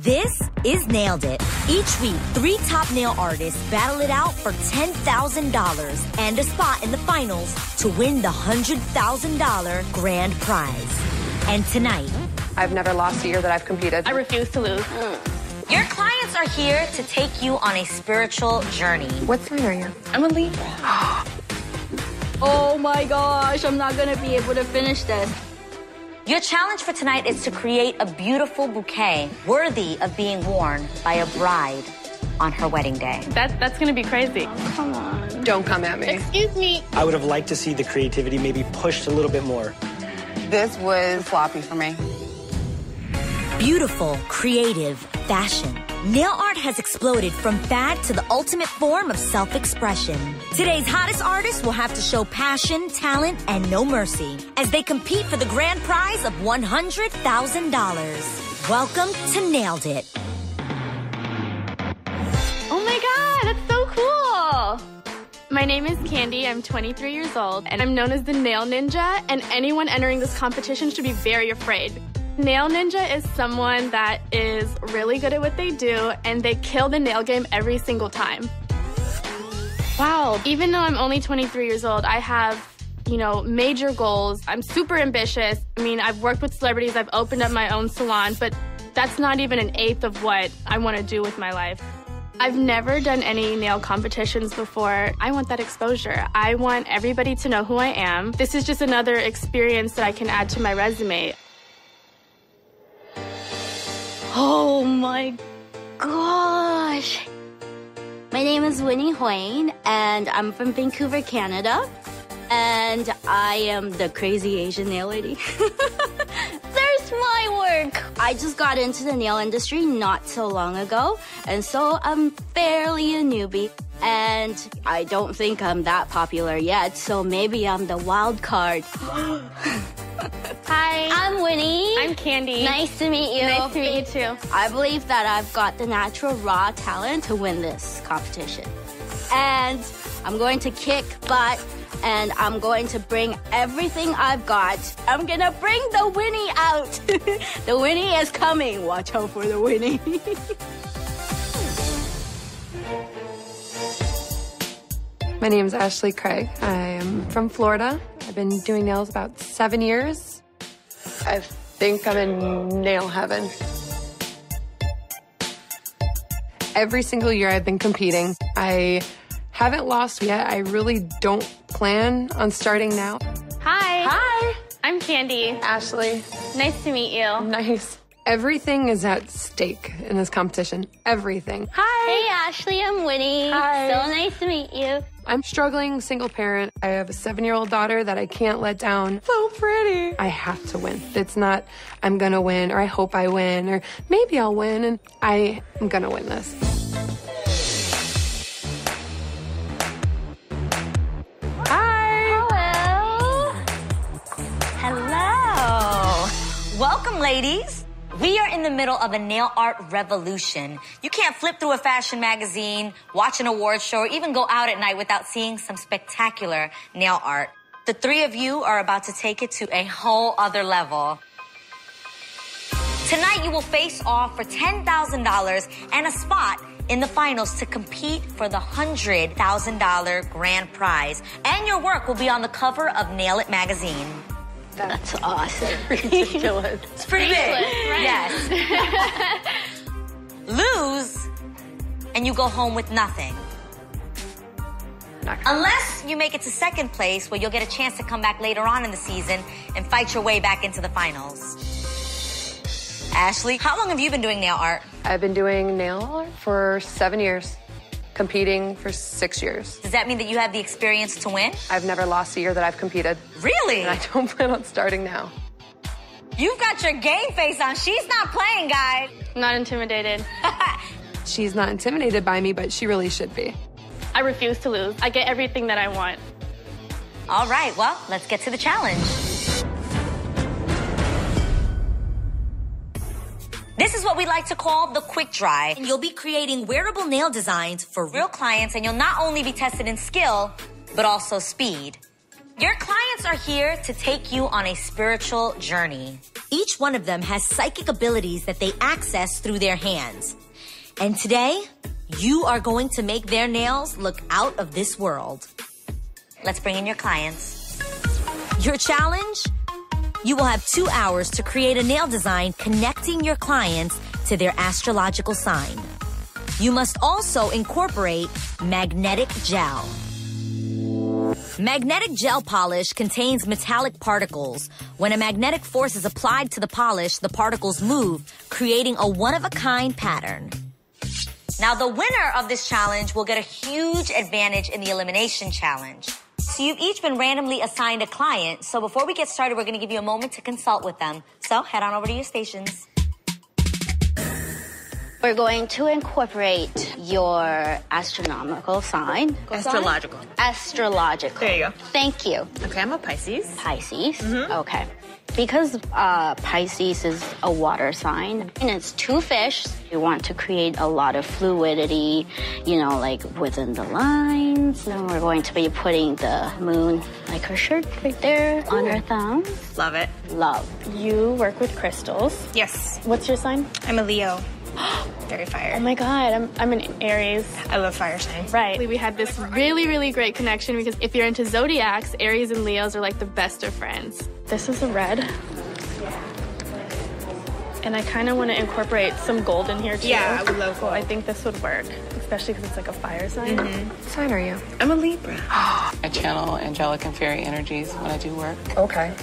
This is Nailed It. Each week, 3 top nail artists battle it out for $10,000 and a spot in the finals to win the $100,000 grand prize. And tonight, I've never lost a year that I've competed. I refuse to lose. Your clients are here to take you on a spiritual journey. What sign are you? I'm a Libra. Oh my gosh, I'm not gonna be able to finish this. Your challenge for tonight is to create a beautiful bouquet worthy of being worn by a bride on her wedding day. That's gonna be crazy. Come on. Don't come at me. Excuse me. I would have liked to see the creativity maybe pushed a little bit more. This was sloppy for me. Beautiful, creative fashion. Nail art has exploded from fad to the ultimate form of self-expression. Today's hottest artists will have to show passion, talent, and no mercy as they compete for the grand prize of $100,000. Welcome to Nailed It. Oh my God, that's so cool. My name is Candy, I'm 23 years old, and I'm known as the Nail Ninja, and anyone entering this competition should be very afraid. Nail Ninja is someone that is really good at what they do, and they kill the nail game every single time. Wow, even though I'm only 23 years old, I have, major goals. I'm super ambitious. I mean, I've worked with celebrities, I've opened up my own salon, but that's not even an eighth of what I want to do with my life. I've never done any nail competitions before. I want that exposure. I want everybody to know who I am. This is just another experience that I can add to my resume. Oh my gosh. My name is Winnie Huang, and I'm from Vancouver, Canada. And I am the crazy Asian nail lady. There's my work. I just got into the nail industry not so long ago, and so I'm fairly a newbie. And I don't think I'm that popular yet, so maybe I'm the wild card. Hi. I'm Winnie. I'm Candy. Nice to meet you. Nice to meet you too. I believe that I've got the natural raw talent to win this competition. And I'm going to kick butt, and I'm going to bring everything I've got. I'm gonna bring the Winnie out. The Winnie is coming. Watch out for the Winnie. My name is Ashley Craig. I am from Florida. I've been doing nails about 7 years. I think I'm in nail heaven. Every single year I've been competing. I haven't lost yet. I really don't plan on starting now. Hi. Hi. I'm Candy. Ashley. Nice to meet you. Nice. Everything is at stake in this competition. Everything. Hi. Hey, Ashley, I'm Winnie. Hi. So nice to meet you. I'm struggling single parent. I have a 7-year-old daughter that I can't let down. So pretty. I have to win. It's not I'm gonna win, or I hope I win, or maybe I'll win, and I am gonna win this. Hello. Welcome, ladies. We are in the middle of a nail art revolution. You can't flip through a fashion magazine, watch an award show, or even go out at night without seeing some spectacular nail art. The 3 of you are about to take it to a whole other level. Tonight, you will face off for $10,000 and a spot in the finals to compete for the $100,000 grand prize. And your work will be on the cover of Nail It magazine. That's awesome. Ridiculous. It's pretty big. Right? Yes. Lose, and you go home with nothing. Unless you make it to second place, where you'll get a chance to come back later on in the season and fight your way back into the finals. Ashley, how long have you been doing nail art? I've been doing nail art for 7 years, competing for 6 years. Does that mean that you have the experience to win? I've never lost a year that I've competed. Really? And I don't plan on starting now. You've got your game face on. She's not playing, guys. I'm not intimidated. She's not intimidated by me, but she really should be. I refuse to lose. I get everything that I want. All right, well, let's get to the challenge. This is what we like to call the quick dry. And you'll be creating wearable nail designs for real clients, and you'll not only be tested in skill, but also speed. Your clients are here to take you on a spiritual journey. Each one of them has psychic abilities that they access through their hands. And today, you are going to make their nails look out of this world. Let's bring in your clients. Your challenge? You will have 2 hours to create a nail design connecting your clients to their astrological sign. You must also incorporate magnetic gel. Magnetic gel polish contains metallic particles. When a magnetic force is applied to the polish, the particles move, creating a one-of-a-kind pattern. Now, the winner of this challenge will get a huge advantage in the elimination challenge. So you've each been randomly assigned a client. So before we get started, we're going to give you a moment to consult with them. So head on over to your stations. We're going to incorporate your astronomical sign. Astrological. Astrological. There you go. Thank you. Okay, I'm a Pisces. Pisces. Okay. Because Pisces is a water sign and it's 2 fish, you want to create a lot of fluidity, you know, like within the lines. And we're going to be putting the moon, like her shirt right there, on her thumb. Love it. Love. You work with crystals. Yes. What's your sign? I'm a Leo. Very fire. Oh my God, I'm an Aries. I love fire signs. Right. We had this really, really great connection because if you're into zodiacs, Aries and Leos are like the best of friends. This is a red. And I kind of want to incorporate some gold in here too. Yeah, I would love gold. I think this would work, especially because it's like a fire sign. What sign are you? I'm a Libra. I channel angelic and fairy energies when I do work. Okay.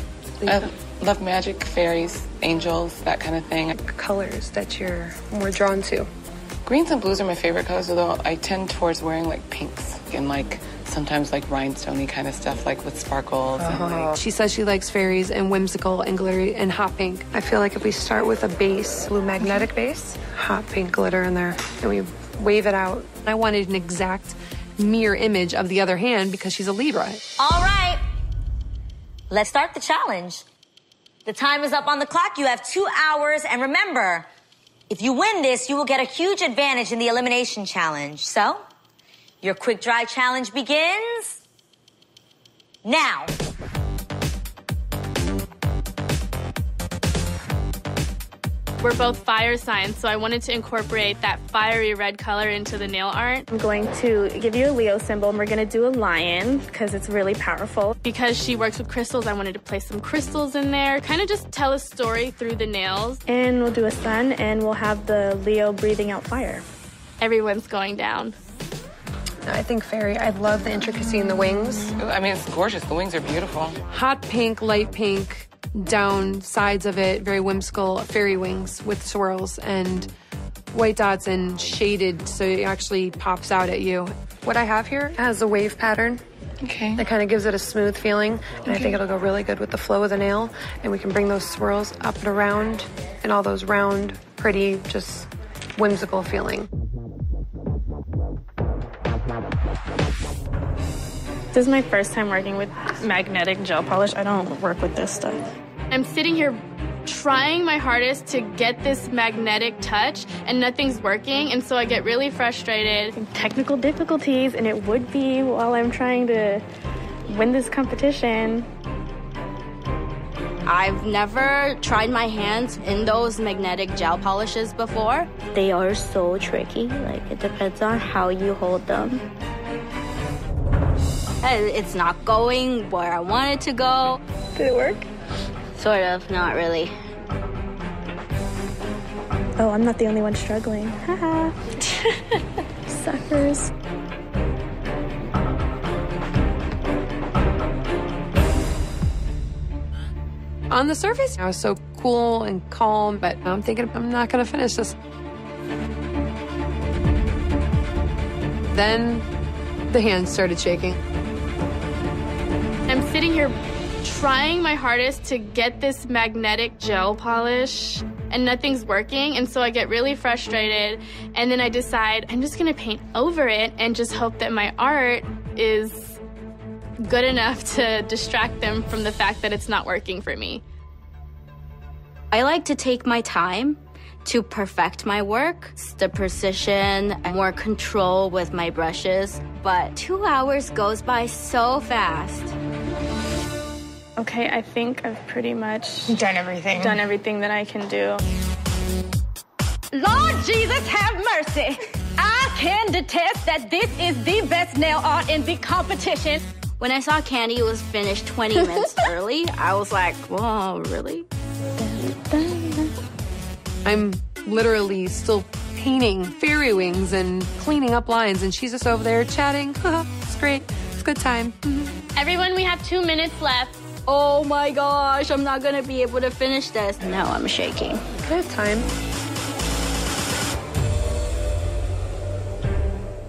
I love magic, fairies, angels, that kind of thing. Colors that you're more drawn to. Greens and blues are my favorite colors, although I tend towards wearing like pinks and like sometimes like rhinestoney kind of stuff, like with sparkles. And like... She says she likes fairies and whimsical and glittery and hot pink. I feel like if we start with a base, blue magnetic base, hot pink glitter in there, and we wave it out. I wanted an exact mirror image of the other hand because she's a Libra. All right. Let's start the challenge. The time is up on the clock. You have 2 hours. And remember, if you win this, you will get a huge advantage in the elimination challenge. So, your quick dry challenge begins now. We're both fire signs, so I wanted to incorporate that fiery red color into the nail art. I'm going to give you a Leo symbol, and we're going to do a lion because it's really powerful. Because she works with crystals, I wanted to place some crystals in there, kind of just tell a story through the nails. And we'll do a sun, and we'll have the Leo breathing out fire. Everyone's going down. I think fairy. I love the intricacy in the wings. I mean, it's gorgeous. The wings are beautiful. Hot pink, light pink, down sides of it, very whimsical fairy wings with swirls and white dots and shaded so it actually pops out at you. What I have here has a wave pattern. Okay. That kind of gives it a smooth feeling, and I think it'll go really good with the flow of the nail, and we can bring those swirls up and around and all those round, pretty, just whimsical feeling. This is my first time working with magnetic gel polish. I don't work with this stuff. I'm sitting here trying my hardest to get this magnetic touch, and nothing's working, and so I get really frustrated. Technical difficulties, and it would be while I'm trying to win this competition. I've never tried my hands in those magnetic gel polishes before. They are so tricky. Like, it depends on how you hold them. It's not going where I want it to go. Did it work? Sort of, not really. Oh, I'm not the only one struggling. Haha. Suckers. On the surface, I was so cool and calm, but I'm thinking I'm not going to finish this. Then the hands started shaking. I'm sitting here trying my hardest to get this magnetic gel polish, and nothing's working, and so I get really frustrated, and then I decide I'm just gonna paint over it and just hope that my art is good enough to distract them from the fact that it's not working for me. I like to take my time to perfect my work, the precision, more control with my brushes, but 2 hours goes by so fast. Okay, I think I've pretty much Done everything. done everything that I can do. Lord Jesus, have mercy. I can attest that this is the best nail art in the competition. When I saw Candy was finished 20 minutes early, I was like, whoa, really? I'm literally still painting fairy wings and cleaning up lines, and she's just over there chatting. It's great. It's a good time. Everyone, we have 2 minutes left. Oh my gosh, I'm not gonna be able to finish this. No, I'm shaking. Good time.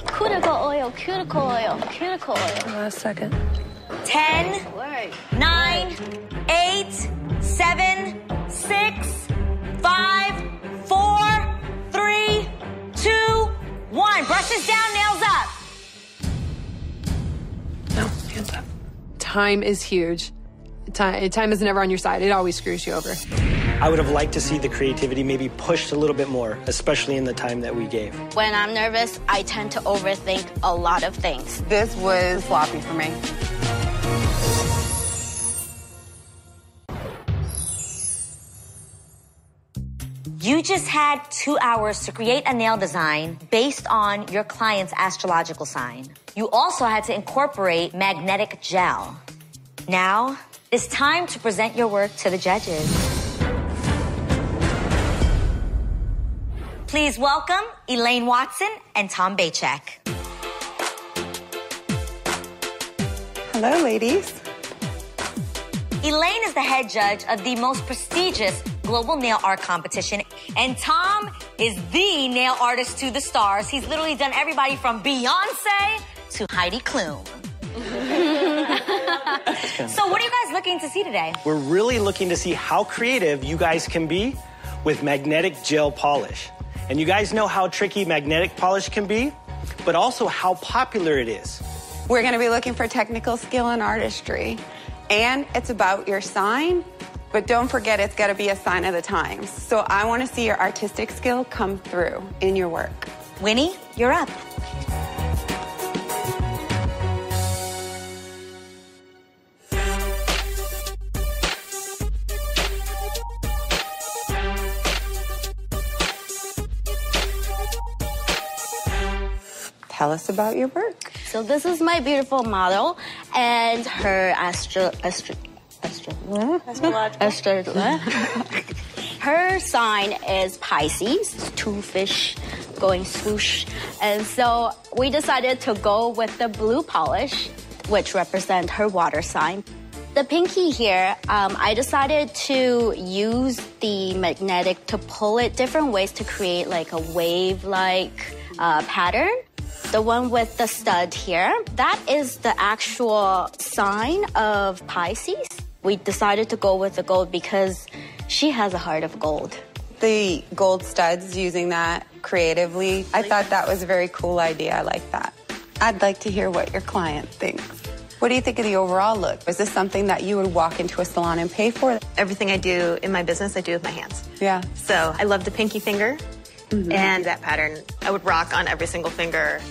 Cuticle oil, cuticle oil, cuticle oil. Last second. 10, 9, 8, 7, 6, 5, 4, 3, 2, 1. Brushes down, nails up. No, hands up. Time is huge. Time is never on your side. It always screws you over. I would have liked to see the creativity maybe pushed a little bit more, especially in the time that we gave. When I'm nervous, I tend to overthink a lot of things. This was sloppy for me. You just had 2 hours to create a nail design based on your client's astrological sign. You also had to incorporate magnetic gel. Now, it's time to present your work to the judges. Please welcome Elaine Watson and Tom Bachek. Hello, ladies. Elaine is the head judge of the most prestigious global nail art competition, and Tom is the nail artist to the stars. He's literally done everybody from Beyonce to Heidi Klum. So what are you guys looking to see today? We're really looking to see how creative you guys can be with magnetic gel polish. And you guys know how tricky magnetic polish can be, but also how popular it is. We're going to be looking for technical skill and artistry. And it's about your sign, but don't forget it's got to be a sign of the times. So I want to see your artistic skill come through in your work. Winnie, you're up. Tell us about your work. So this is my beautiful model, and her her sign is Pisces, 2 fish going swoosh. And so we decided to go with the blue polish, which represents her water sign. The pinky here, I decided to use the magnetic to pull it different ways to create like a wave-like pattern. The one with the stud here, that is the actual sign of Pisces. We decided to go with the gold because she has a heart of gold. The gold studs, using that creatively, I thought that was a very cool idea. I like that. I'd like to hear what your client thinks. What do you think of the overall look? Is this something that you would walk into a salon and pay for? Everything I do in my business, I do with my hands. Yeah. So I love the pinky finger and that pattern. I would rock on every single finger.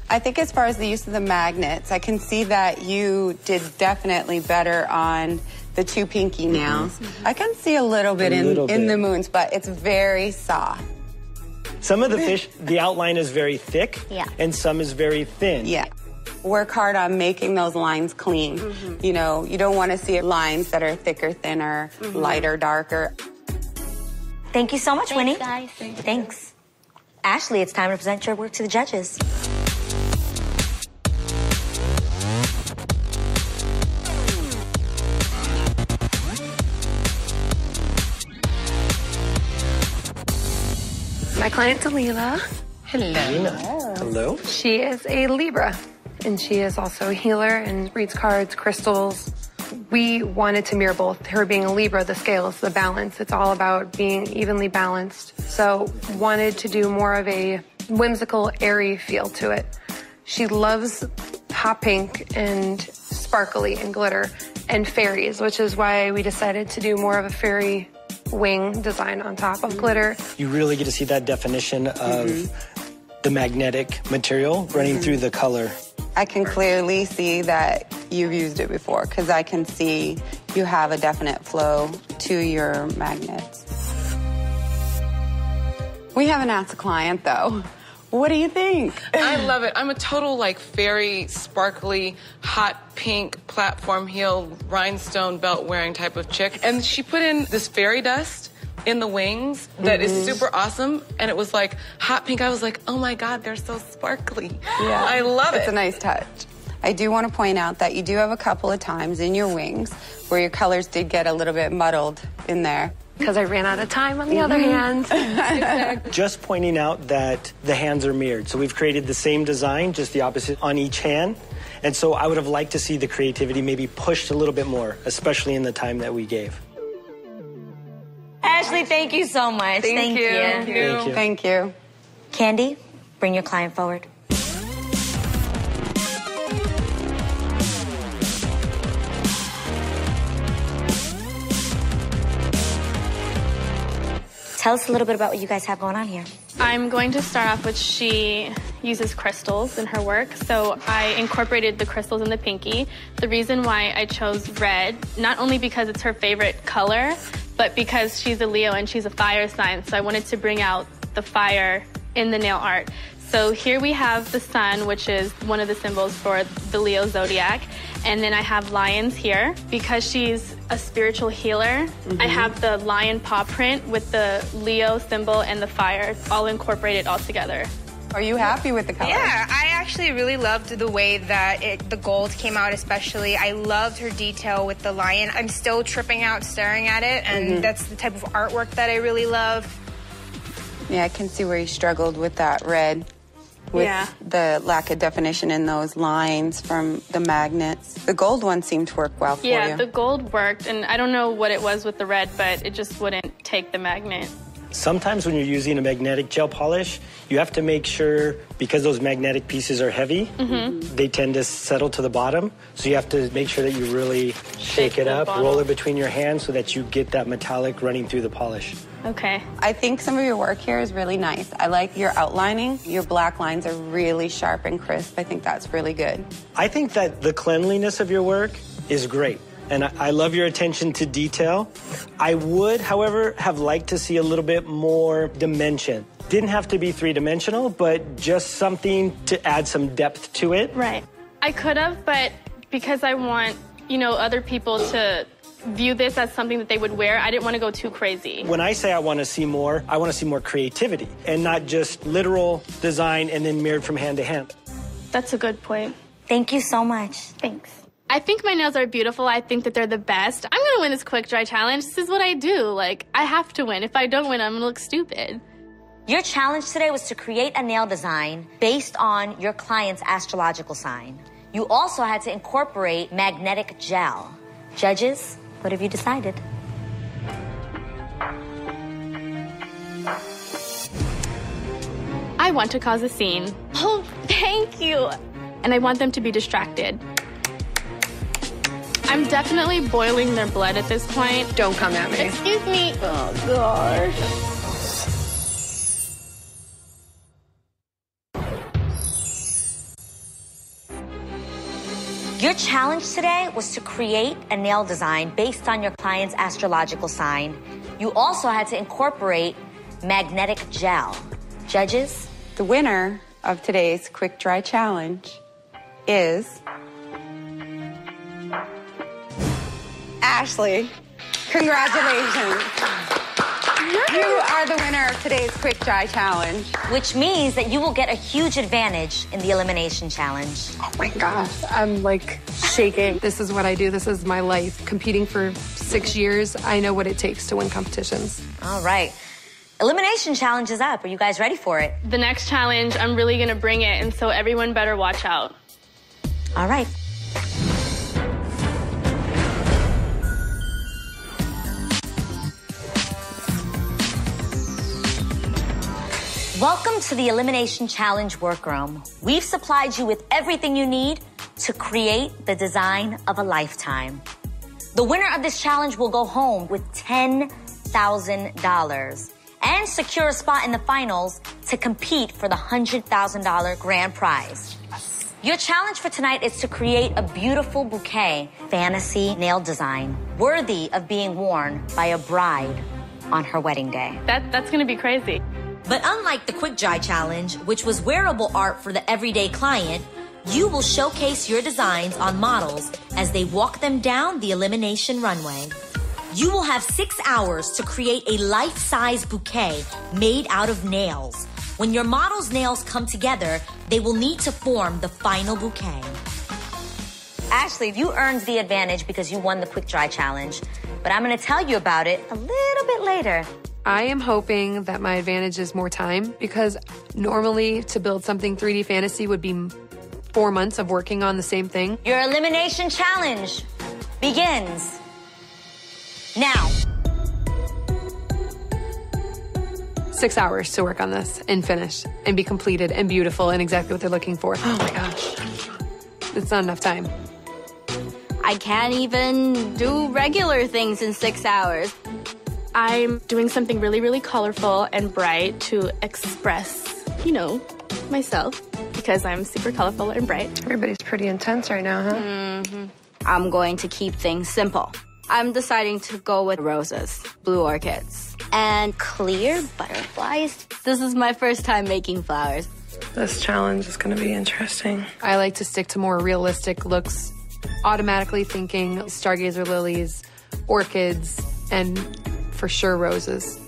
I think as far as the use of the magnets, I can see that you did definitely better on the 2 pinky nails. I can see a little bit in the moons, but it's very soft. Some of the fish, the outline is very thick, Yeah. and some is very thin. Yeah. Work hard on making those lines clean. You know, you don't want to see lines that are thicker, thinner, lighter, darker. Thank you so much, Winnie. Guys. Thanks. Ashley, it's time to present your work to the judges. My client, Dalila. Nina, hello. She is a Libra, and she is also a healer and reads cards, crystals. We wanted to mirror both. Her being a Libra, the scales, the balance. It's all about being evenly balanced. So wanted to do more of a whimsical, airy feel to it. She loves hot pink and sparkly and glitter and fairies, which is why we decided to do more of a fairy wing design on top of glitter. You really get to see that definition of the magnetic material running through the color. I can clearly see that you've used it before, because I can see you have a definite flow to your magnets. We haven't asked a client, though. What do you think? I love it. I'm a total, like, fairy, sparkly, hot pink platform heel, rhinestone belt wearing type of chick. And she put in this fairy dust in the wings that is super awesome. And it was like hot pink. I was like, oh my God, they're so sparkly. Yeah. I love it. It's a nice touch. I do want to point out that you do have a couple of times in your wings where your colors did get a little bit muddled in there. Because I ran out of time on the other hand. Just pointing out that the hands are mirrored. So we've created the same design, just the opposite on each hand. And so I would have liked to see the creativity maybe pushed a little bit more, especially in the time that we gave. Ashley, thank you so much. Thank you. Thank you. Thank you. Candy, bring your client forward. Tell us a little bit about what you guys have going on here. I'm going to start off with she uses crystals in her work, so I incorporated the crystals in the pinky. The reason why I chose red, not only because it's her favorite color, but because she's a Leo and she's a fire sign, so I wanted to bring out the fire in the nail art. So here we have the sun, which is one of the symbols for the Leo zodiac. And then I have lions here. Because she's a spiritual healer, I have the lion paw print with the Leo symbol and the fire all incorporated all together. Are you happy with the color? Yeah, I actually really loved the way that the gold came out especially. I loved her detail with the lion. I'm still tripping out staring at it, and that's the type of artwork that I really love. Yeah, I can see where you struggled with that red. With the lack of definition in those lines from the magnets. The gold one seemed to work well for you. Yeah, the gold worked, and I don't know what it was with the red, but it just wouldn't take the magnet. Sometimes when you're using a magnetic gel polish, you have to make sure, because those magnetic pieces are heavy, they tend to settle to the bottom. So you have to make sure that you really shake it up, roll it between your hands so that you get that metallic running through the polish. Okay. I think some of your work here is really nice. I like your outlining. Your black lines are really sharp and crisp. I think that's really good. I think that the cleanliness of your work is great. And I love your attention to detail. I would, however, have liked to see a little bit more dimension. Didn't have to be three-dimensional, but just something to add some depth to it. Right. I could have, but because I want, other people to view this as something that they would wear, I didn't want to go too crazy. When I say I want to see more, I want to see more creativity and not just literal design and then mirrored from hand to hand. That's a good point. Thank you so much. Thanks. I think my nails are beautiful. I think that they're the best. I'm going to win this quick dry challenge. This is what I do. I have to win. If I don't win, I'm going to look stupid. Your challenge today was to create a nail design based on your client's astrological sign. You also had to incorporate magnetic gel. Judges, what have you decided? I want to cause a scene. Oh, thank you. And I want them to be distracted. I'm definitely boiling their blood at this point. Don't come at me. Excuse me. Oh, gosh. Your challenge today was to create a nail design based on your client's astrological sign. You also had to incorporate magnetic gel. Judges? The winner of today's quick dry challenge is Ashley. Congratulations. You are the winner of today's quick dry challenge. Which means that you will get a huge advantage in the elimination challenge. Oh my gosh, I'm shaking. This is what I do. This is my life. Competing for 6 years, I know what it takes to win competitions. All right. Elimination challenge is up. Are you guys ready for it? The next challenge, I'm really going to bring it, and so everyone better watch out. All right. Welcome to the Elimination Challenge workroom. We've supplied you with everything you need to create the design of a lifetime. The winner of this challenge will go home with $10,000 and secure a spot in the finals to compete for the $100,000 grand prize. Your challenge for tonight is to create a beautiful bouquet, fantasy nail design, worthy of being worn by a bride on her wedding day. That's gonna be crazy. But unlike the quick dry challenge, which was wearable art for the everyday client, you will showcase your designs on models as they walk them down the elimination runway. You will have 6 hours to create a life-size bouquet made out of nails. When your model's nails come together, they will need to form the final bouquet. Ashley, you earned the advantage because you won the quick dry challenge, but I'm gonna tell you about it a little bit later. I am hoping that my advantage is more time, because normally to build something 3D fantasy would be 4 months of working on the same thing. Your elimination challenge begins now. 6 hours to work on this and finish and be completed and beautiful and exactly what they're looking for. Oh my gosh. It's not enough time. I can't even do regular things in 6 hours. I'm doing something really, really colorful and bright to express, myself, because I'm super colorful and bright. Everybody's pretty intense right now, huh? Mm-hmm. I'm going to keep things simple. I'm deciding to go with roses, blue orchids, and clear butterflies. This is my first time making flowers. This challenge is going to be interesting. I like to stick to more realistic looks, automatically thinking stargazer lilies, orchids, and for sure roses.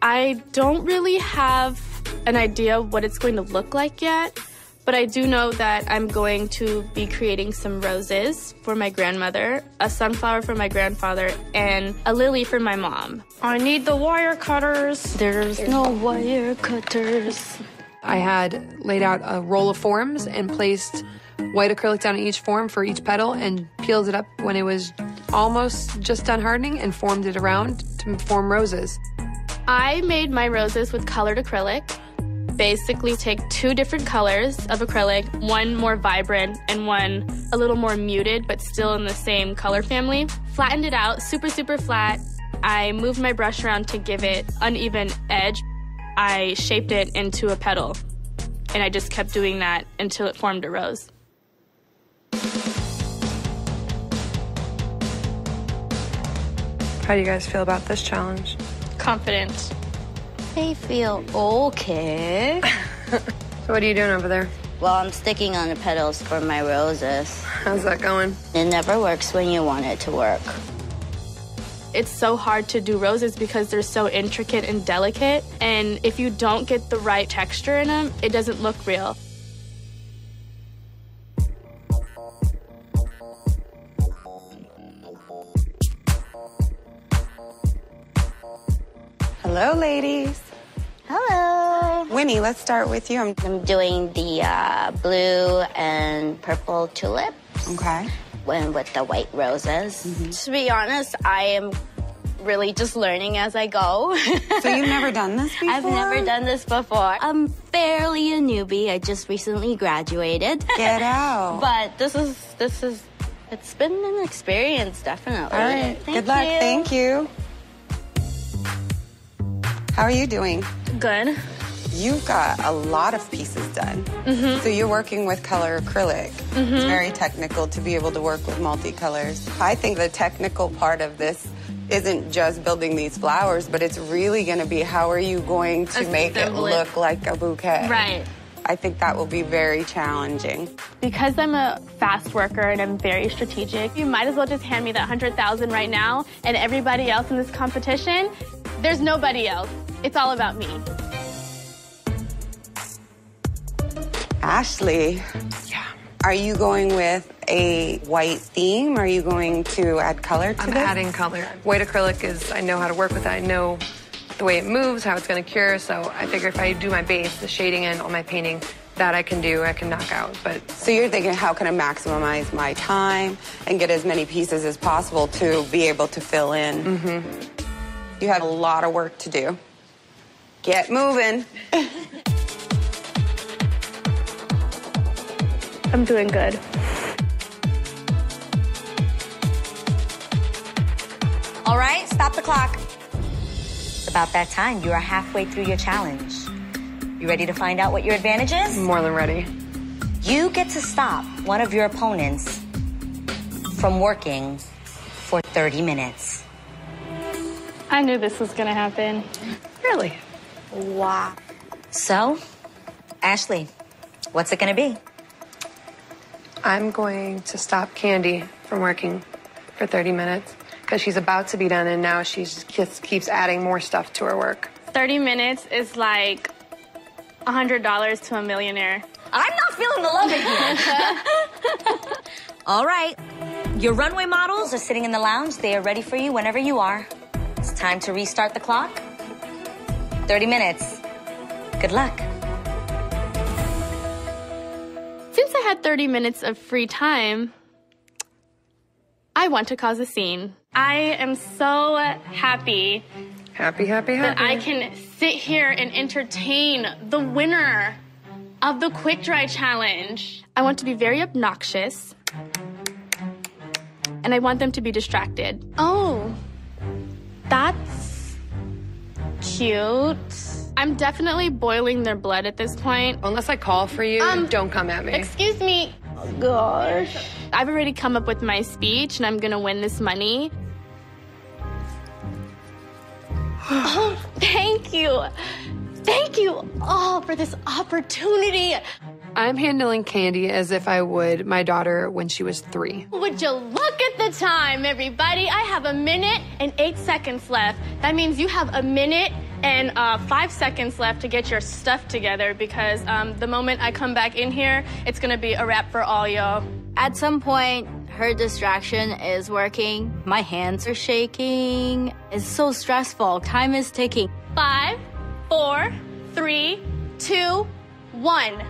I don't really have an idea what it's going to look like yet, but I do know that I'm going to be creating some roses for my grandmother, a sunflower for my grandfather, and a lily for my mom. I need the wire cutters. There's no wire cutters. I had laid out a roll of forms and placed white acrylic down in each form for each petal and peeled it up when it was almost just done hardening and formed it around to form roses. I made my roses with colored acrylic. Basically take 2 different colors of acrylic, one more vibrant and one a little more muted but still in the same color family. Flattened it out, super, super flat. I moved my brush around to give it uneven edge. I shaped it into a petal, and I just kept doing that until it formed a rose. How do you guys feel about this challenge? Confident. I feel okay. So what are you doing over there? Well, I'm sticking on the petals for my roses. How's that going? It never works when you want it to work. It's so hard to do roses because they're so intricate and delicate, and if you don't get the right texture in them, it doesn't look real. Hello, ladies. Hello. Winnie, let's start with you. I'm doing the blue and purple tulips. Okay. With the white roses. Mm-hmm. To be honest, I am really just learning as I go. So you've never done this before? I've never done this before. I'm fairly a newbie. I just recently graduated. Get out. But this is, it's been an experience, definitely. All right. Good luck. Thank you. How are you doing? Good. You've got a lot of pieces done. Mm-hmm. So you're working with color acrylic. Mm-hmm. It's very technical to be able to work with multicolors. I think the technical part of this isn't just building these flowers, but it's really going to be how are you going to make it look like a bouquet. Right. I think that will be very challenging. Because I'm a fast worker and I'm very strategic, you might as well just hand me that 100,000 right now, and everybody else in this competition, there's nobody else. It's all about me. Ashley. Yeah. Are you going with a white theme? Are you going to add color to it? I'm adding color. White acrylic is, I know how to work with it. I know the way it moves, how it's going to cure. So I figure if I do my base, the shading and all my painting, that I can knock out. But so you're thinking, how can I maximize my time and get as many pieces as possible to be able to fill in? Mm-hmm. You have a lot of work to do. Get moving. I'm doing good. All right, stop the clock. It's about that time. You are halfway through your challenge. You ready to find out what your advantage is? More than ready. You get to stop one of your opponents from working for 30 minutes. I knew this was gonna happen. Really? Wow. So, Ashley, what's it gonna be? I'm going to stop Candy from working for 30 minutes because she's about to be done and now she just keeps adding more stuff to her work. 30 minutes is like $100 to a millionaire. I'm not feeling the love in here. All right. Your runway models are sitting in the lounge. They are ready for you whenever you are. It's time to restart the clock. 30 minutes. Good luck. Since I had 30 minutes of free time, I want to cause a scene. I am so happy. Happy. That I can sit here and entertain the winner of the Quick Dry Challenge. I want to be very obnoxious. And I want them to be distracted. Oh, that's cute. I'm definitely boiling their blood at this point. Unless I call for you, don't come at me. Excuse me. Oh, gosh. I've already come up with my speech, and I'm gonna win this money. Oh, thank you. Thank you all for this opportunity. I'm handling Candy as if I would my daughter when she was 3. Would you look at the time, everybody? I have 1 minute and 8 seconds left. That means you have 1 minute and 5 seconds left to get your stuff together because the moment I come back in here, it's gonna be a wrap for all y'all. At some point, her distraction is working. My hands are shaking. It's so stressful. Time is ticking. 5, 4, 3, 2, 1.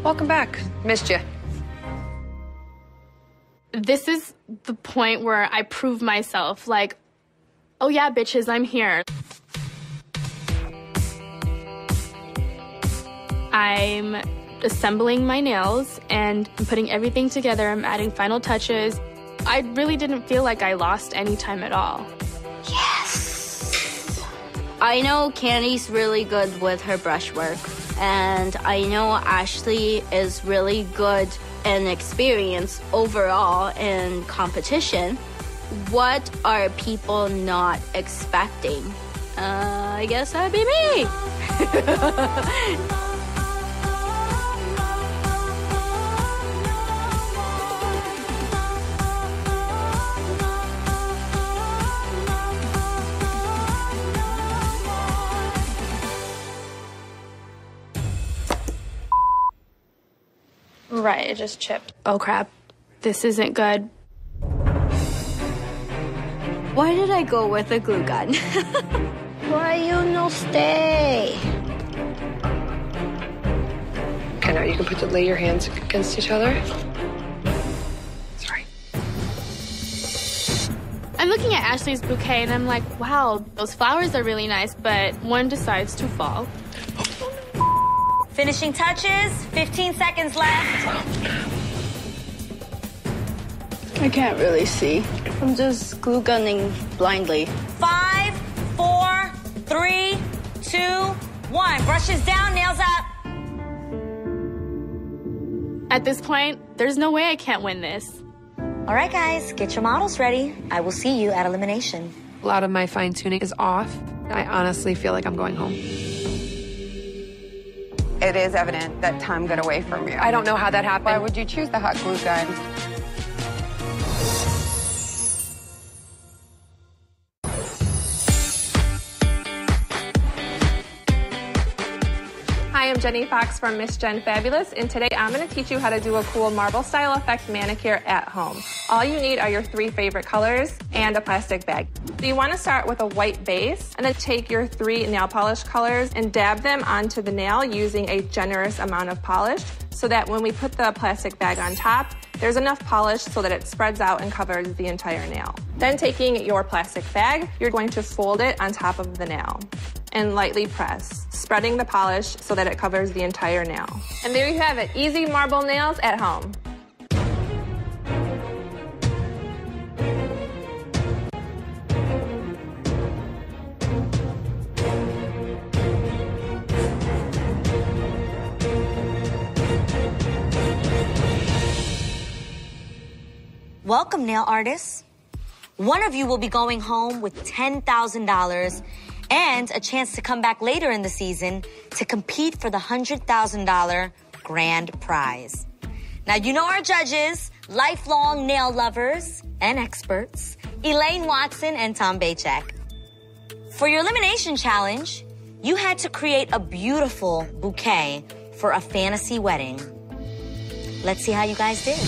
Welcome back. Missed you. This is the point where I prove myself. Like, oh yeah, bitches, I'm here. I'm assembling my nails and I'm putting everything together. I'm adding final touches. I really didn't feel like I lost any time at all. Yes! I know Candy's really good with her brushwork. And I know Ashley is really good and experienced overall in competition. What are people not expecting? I guess that'd be me. Right, it just chipped. Oh crap, this isn't good. Why did I go with a glue gun? Why you no stay? Okay, now you can lay your hands against each other. Sorry. I'm looking at Ashley's bouquet and I'm like, wow, those flowers are really nice, but one decides to fall. Finishing touches, 15 seconds left. I can't really see. I'm just glue gunning blindly. 5, 4, 3, 2, 1. Brushes down, nails up. At this point, there's no way I can't win this. All right, guys, get your models ready. I will see you at elimination. A lot of my fine tuning is off. I honestly feel like I'm going home. It is evident that time got away from you. I don't know how that happened. Why would you choose the hot glue gun? Hi, I'm Jenny Fox from Miss Jen Fabulous, and today I'm going to teach you how to do a cool marble style effect manicure at home. All you need are your 3 favorite colors and a plastic bag. So you want to start with a white base and then take your 3 nail polish colors and dab them onto the nail using a generous amount of polish so that when we put the plastic bag on top, there's enough polish so that it spreads out and covers the entire nail. Then taking your plastic bag, you're going to fold it on top of the nail and lightly press, spreading the polish so that it covers the entire nail. And there you have it, easy marble nails at home. Welcome, nail artists. One of you will be going home with $10,000 and a chance to come back later in the season to compete for the $100,000 grand prize. Now, you know our judges, lifelong nail lovers and experts, Elaine Watson and Tom Bachek. For your elimination challenge, you had to create a beautiful bouquet for a fantasy wedding. Let's see how you guys did.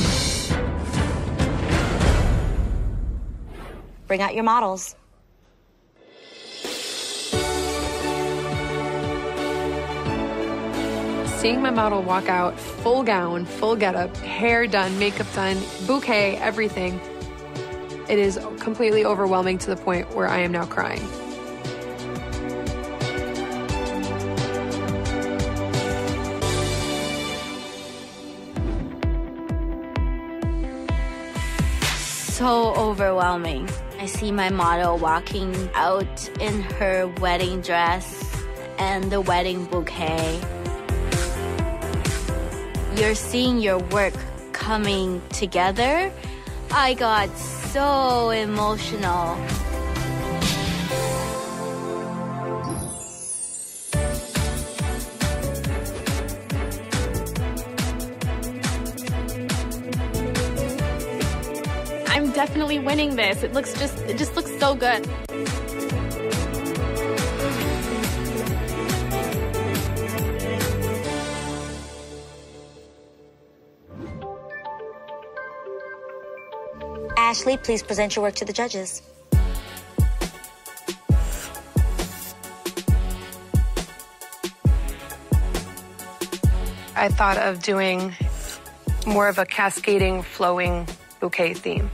Bring out your models. Seeing my model walk out, full gown, full getup, hair done, makeup done, bouquet, everything, it is completely overwhelming to the point where I am now crying. So overwhelming. I see my model walking out in her wedding dress and the wedding bouquet. You're seeing your work coming together. I got so emotional. I'm definitely winning this. It just looks so good. Ashley, please present your work to the judges. I thought of doing more of a cascading, flowing bouquet theme.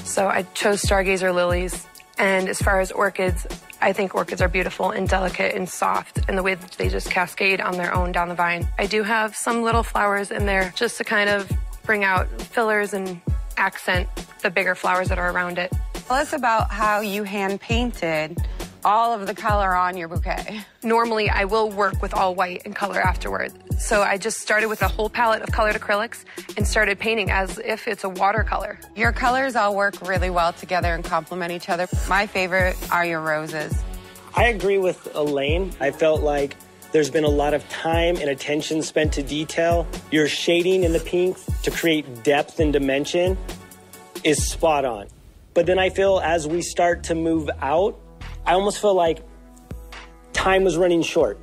So I chose stargazer lilies. And as far as orchids, I think orchids are beautiful and delicate and soft in the way that they just cascade on their own down the vine. I do have some little flowers in there just to kind of bring out fillers and accent the bigger flowers that are around it. Tell us about how you hand painted all of the color on your bouquet. Normally, I will work with all white and color afterward. So I just started with a whole palette of colored acrylics and started painting as if it's a watercolor. Your colors all work really well together and complement each other. My favorite are your roses. I agree with Elaine. I felt like there's been a lot of time and attention spent to detail. Your shading in the pinks to create depth and dimension is spot on. But then I feel as we start to move out, I almost feel like time was running short.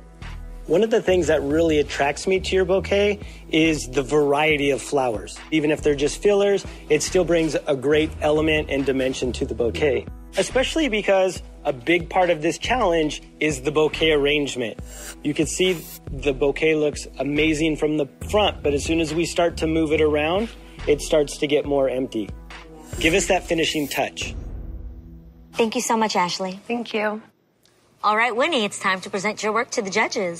One of the things that really attracts me to your bouquet is the variety of flowers. Even if they're just fillers, it still brings a great element and dimension to the bouquet. Especially because a big part of this challenge is the bouquet arrangement. You can see the bouquet looks amazing from the front, but as soon as we start to move it around, it starts to get more empty. Give us that finishing touch. Thank you so much, Ashley. Thank you. All right, Winnie, it's time to present your work to the judges.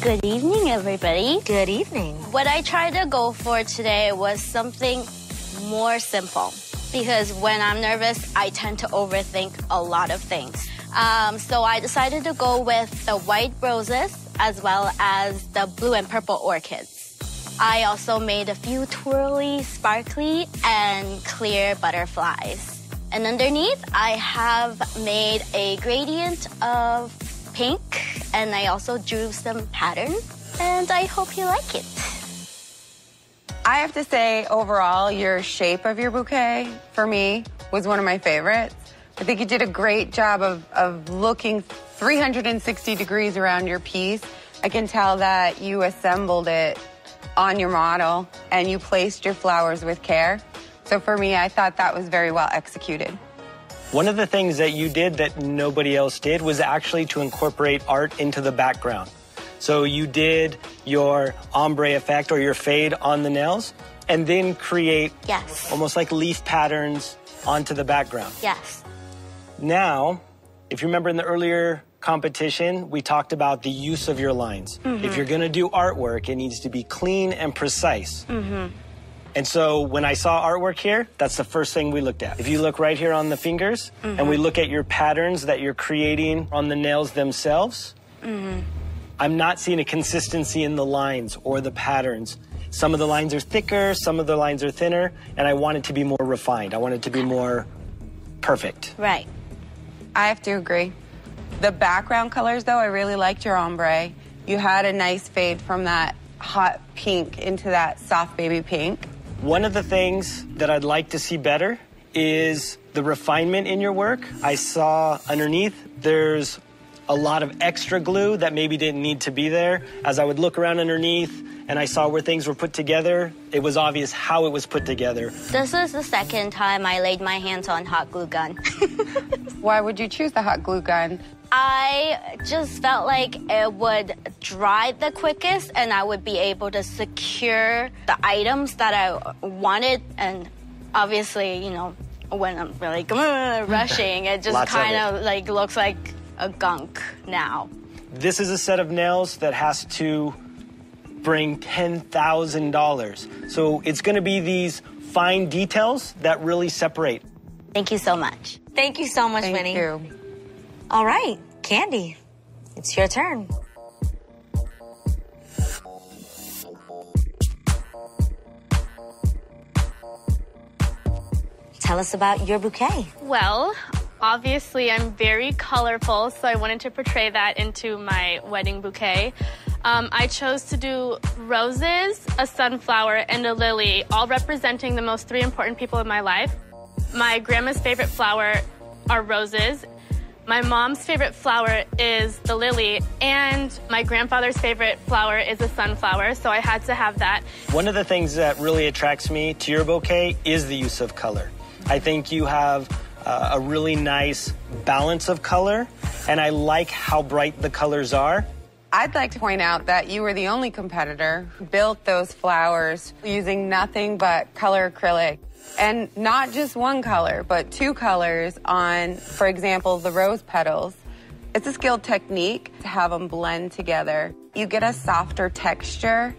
Good evening, everybody. Good evening. What I tried to go for today was something more simple because when I'm nervous, I tend to overthink a lot of things. So I decided to go with the white roses as well as the blue and purple orchids. I also made a few twirly, sparkly, and clear butterflies. And underneath, I have made a gradient of pink, and I also drew some patterns, and I hope you like it. I have to say, overall, your shape of your bouquet, for me, was one of my favorites. I think you did a great job of looking 360 degrees around your piece. I can tell that you assembled it on your model and you placed your flowers with care. So for me, I thought that was very well executed. One of the things that you did that nobody else did was actually to incorporate art into the background. So you did your ombre effect or your fade on the nails and then create almost like leaf patterns onto the background. Yes. Now, if you remember in the earlier competition, we talked about the use of your lines. Mm-hmm. If you're going to do artwork, it needs to be clean and precise. Mm-hmm. And so when I saw artwork here, that's the first thing we looked at. If you look right here on the fingers and we look at your patterns that you're creating on the nails themselves, I'm not seeing a consistency in the lines or the patterns. Some of the lines are thicker, some of the lines are thinner, and I want it to be more refined. I want it to be more perfect. Right. I have to agree. The background colors, though, I really liked your ombre. You had a nice fade from that hot pink into that soft baby pink. One of the things that I'd like to see better is the refinement in your work. I saw underneath there's a lot of extra glue that maybe didn't need to be there. As I would look around underneath and I saw where things were put together, it was obvious how it was put together. This is the second time I laid my hands on hot glue gun. Why would you choose the hot glue gun? I just felt like it would dry the quickest and I would be able to secure the items that I wanted. And obviously, you know, when I'm like rushing, it just kind of like looks like a gunk now. This is a set of nails that has to bring $10,000. So it's going to be these fine details that really separate. Thank you so much. Thank you so much, Winnie. Thank you. All right, Candy, it's your turn. Tell us about your bouquet. Well, obviously I'm very colorful, so I wanted to portray that into my wedding bouquet. I chose to do roses, a sunflower, and a lily, all representing the most 3 important people in my life. My grandma's favorite flower are roses. My mom's favorite flower is the lily, and my grandfather's favorite flower is a sunflower, so I had to have that. One of the things that really attracts me to your bouquet is the use of color. I think you have a really nice balance of color, and I like how bright the colors are. I'd like to point out that you were the only competitor who built those flowers using nothing but color acrylic. And not just one color, but 2 colors on, for example, the rose petals. It's a skilled technique to have them blend together. You get a softer texture,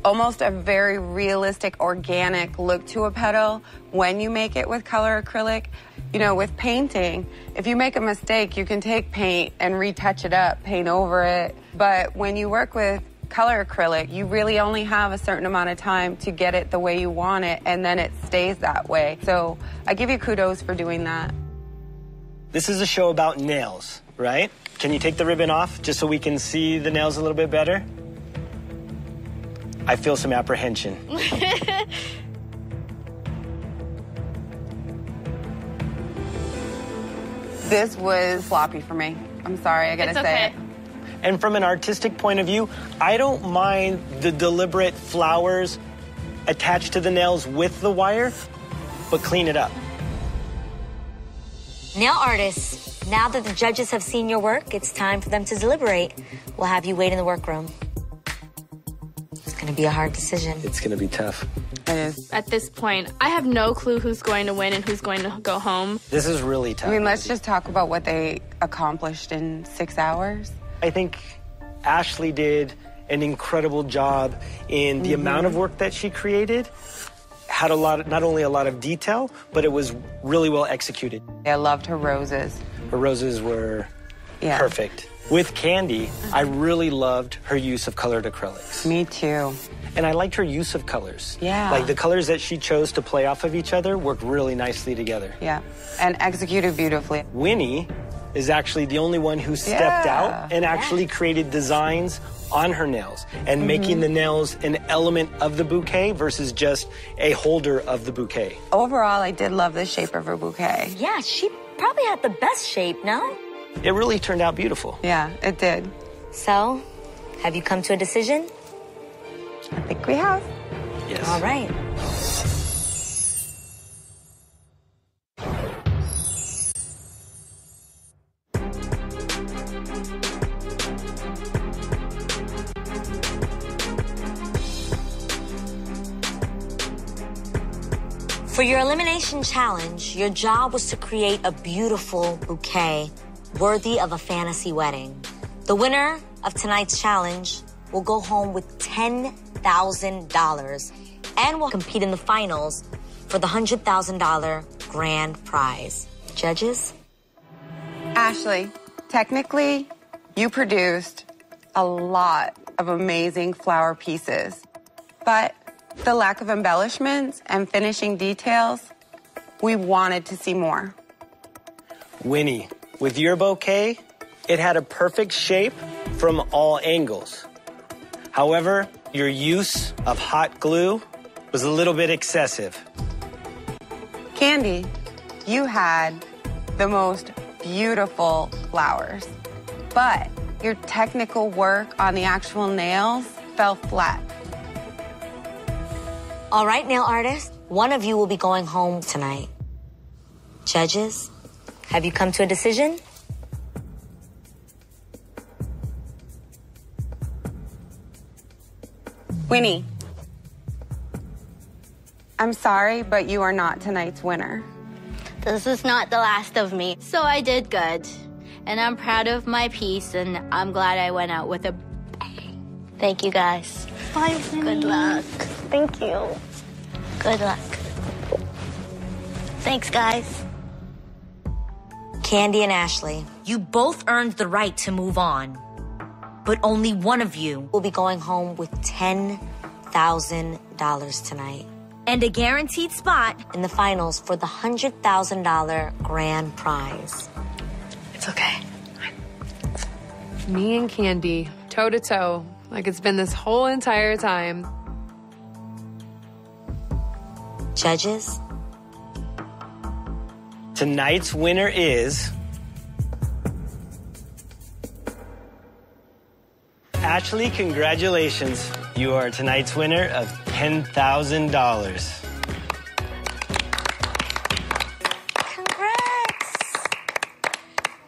almost a very realistic, organic look to a petal when you make it with color acrylic. You know, with painting, if you make a mistake, you can take paint and retouch it up, paint over it. But when you work with color acrylic, you really only have a certain amount of time to get it the way you want it, and then it stays that way. So I give you kudos for doing that. This is a show about nails, right? Can you take the ribbon off just so we can see the nails a little bit better? I feel some apprehension. This was sloppy for me. I'm sorry, I gotta say it. And from an artistic point of view, I don't mind the deliberate flowers attached to the nails with the wire, but clean it up. Nail artists, now that the judges have seen your work, it's time for them to deliberate. We'll have you wait in the workroom. It's going to be a hard decision. It's going to be tough. It is. At this point, I have no clue who's going to win and who's going to go home. This is really tough. I mean, let's just talk about what they accomplished in 6 hours. I think Ashley did an incredible job in the amount of work that she created. Had a lot, not only a lot of detail, but it was really well executed. I loved her roses. Her roses were perfect. With Candy, I really loved her use of colored acrylics. Me too. And I liked her use of colors. Yeah. Like the colors that she chose to play off of each other worked really nicely together. Yeah, and executed beautifully. Winnie is actually the only one who stepped out and actually created designs on her nails and making the nails an element of the bouquet versus just a holder of the bouquet. Overall, I did love the shape of her bouquet. Yeah, she probably had the best shape, no? It really turned out beautiful. Yeah, it did. So, have you come to a decision? I think we have. Yes. All right. For your elimination challenge, your job was to create a beautiful bouquet worthy of a fantasy wedding. The winner of tonight's challenge will go home with $10,000 and will compete in the finals for the $100,000 grand prize. Judges? Ashley, technically, you produced a lot of amazing flower pieces, but the lack of embellishments and finishing details, we wanted to see more. Winnie, with your bouquet, it had a perfect shape from all angles. However, your use of hot glue was a little bit excessive. Candy, you had the most beautiful flowers, but your technical work on the actual nails fell flat. All right, nail artist, one of you will be going home tonight. Judges, have you come to a decision? Winnie, I'm sorry, but you are not tonight's winner. This is not the last of me, so I did good. And I'm proud of my piece, and I'm glad I went out with a bang. Thank you, guys. Bye, Good luck. Thank you. Good luck. Thanks, guys. Candy and Ashley, You both earned the right to move on, but only one of you will be going home with $10,000 tonight. and a guaranteed spot in the finals for the $100,000 grand prize. It's okay. Me and Candy, toe to toe, like it's been this whole entire time. Judges? Tonight's winner is Ashley, congratulations. You are tonight's winner of $10,000.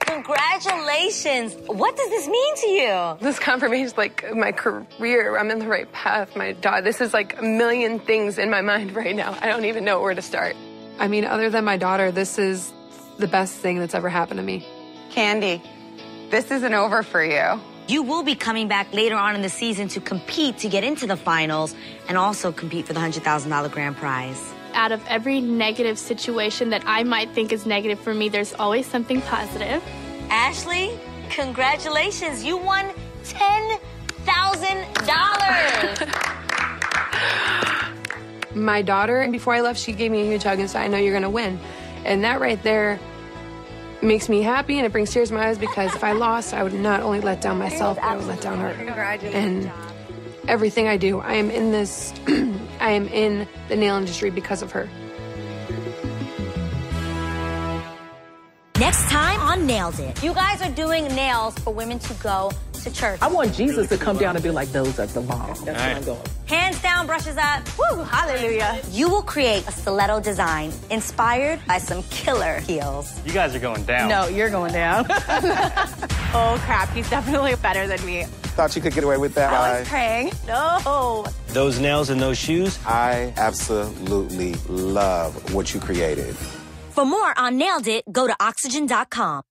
Congratulations. What does this mean to you? This confirmation's like my career. I'm in the right path. My daughter. This is like a million things in my mind right now. I don't even know where to start. I mean, other than my daughter, this is the best thing that's ever happened to me. Candy, this isn't over for you. You will be coming back later on in the season to compete to get into the finals and also compete for the $100,000 grand prize. Out of every negative situation that I might think is negative for me, there's always something positive. Ashley, congratulations. You won $10,000. My daughter, and before I left, she gave me a huge hug and said, I know you're going to win. And that right there makes me happy, and it brings tears to my eyes, because if I lost, I would not only let down myself, but I would let down her. Congratulations. And everything I do, I am in this, I am in the nail industry because of her. Next time on Nailed It. You guys are doing nails for women to go to church. I want Jesus to come down and be like, those are the moms. That's where I'm going. Hands down, brushes up. Woo, hallelujah. You will create a stiletto design inspired by some killer heels. You guys are going down. No, you're going down. Oh, crap. He's definitely better than me. Thought you could get away with that. I was praying. No. Those nails and those shoes. I absolutely love what you created. For more on Nailed It, go to Oxygen.com.